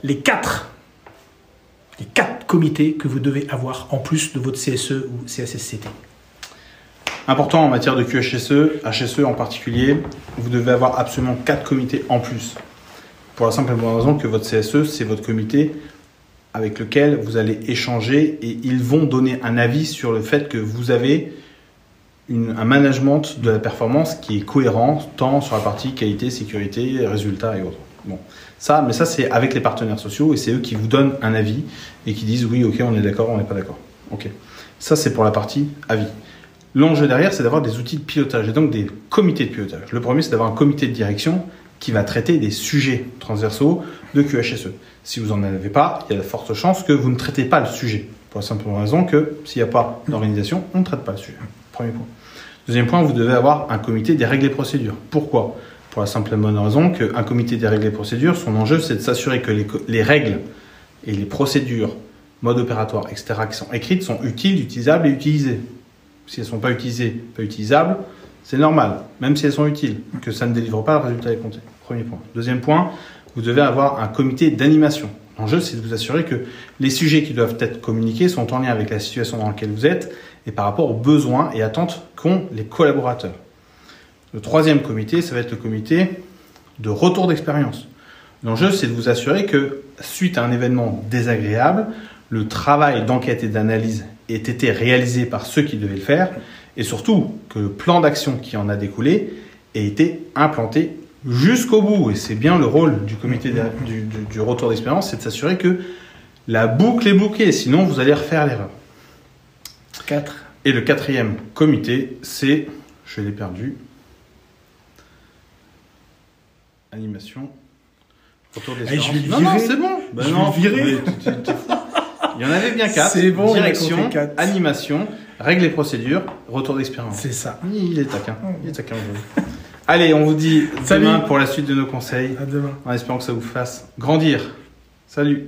les quatre comités que vous devez avoir en plus de votre CSE ou CSSCT. Important en matière de QHSE, HSE en particulier, vous devez avoir absolument 4 comités en plus. Pour la simple et bonne raison que votre CSE, c'est votre comité avec lequel vous allez échanger et ils vont donner un avis sur le fait que vous avez un management de la performance qui est cohérent, tant sur la partie qualité, sécurité, résultats et autres. Bon, ça c'est avec les partenaires sociaux et c'est eux qui vous donnent un avis et qui disent oui, ok, on est d'accord, on n'est pas d'accord. Ok. Ça, c'est pour la partie avis. L'enjeu derrière, c'est d'avoir des outils de pilotage et donc des comités de pilotage. Le premier, c'est d'avoir un comité de direction qui va traiter des sujets transversaux de QHSE. Si vous n'en avez pas, il y a de fortes chances que vous ne traitez pas le sujet. Pour la simple raison que s'il n'y a pas d'organisation, on ne traite pas le sujet. Premier point. Deuxième point, vous devez avoir un comité des règles et procédures. Pourquoi ? Pour la simple et bonne raison qu'un comité des règles et procédures, son enjeu, c'est de s'assurer que les règles et les procédures, modes opératoires, etc., qui sont écrites, sont utiles, utilisables et utilisées. Si elles ne sont pas utilisées, pas utilisables, c'est normal, même si elles sont utiles, que ça ne délivre pas le résultat escompté. Premier point. Deuxième point, vous devez avoir un comité d'animation. L'enjeu, c'est de vous assurer que les sujets qui doivent être communiqués sont en lien avec la situation dans laquelle vous êtes et par rapport aux besoins et attentes qu'ont les collaborateurs. Le troisième comité, ça va être le comité de retour d'expérience. L'enjeu, c'est de vous assurer que, suite à un événement désagréable, le travail d'enquête et d'analyse ait été réalisé par ceux qui devaient le faire et surtout que le plan d'action qui en a découlé ait été implanté jusqu'au bout. Et c'est bien le rôle du comité du retour d'expérience, c'est de s'assurer que la boucle est bouclée, sinon vous allez refaire l'erreur. 4. Et le quatrième comité, c'est, je l'ai perdu, animation, retour d'expérience. Non, c'est bon. Ben non, virer. T'es fou. Il y en avait bien 4. C'est bon, direction, 4. animation, règles et procédures, retour d'expérience. C'est ça. Il est taquin. Il est taquin aujourd'hui. Allez, on vous dit demain pour la suite de nos conseils. À demain. En espérant que ça vous fasse grandir. Salut.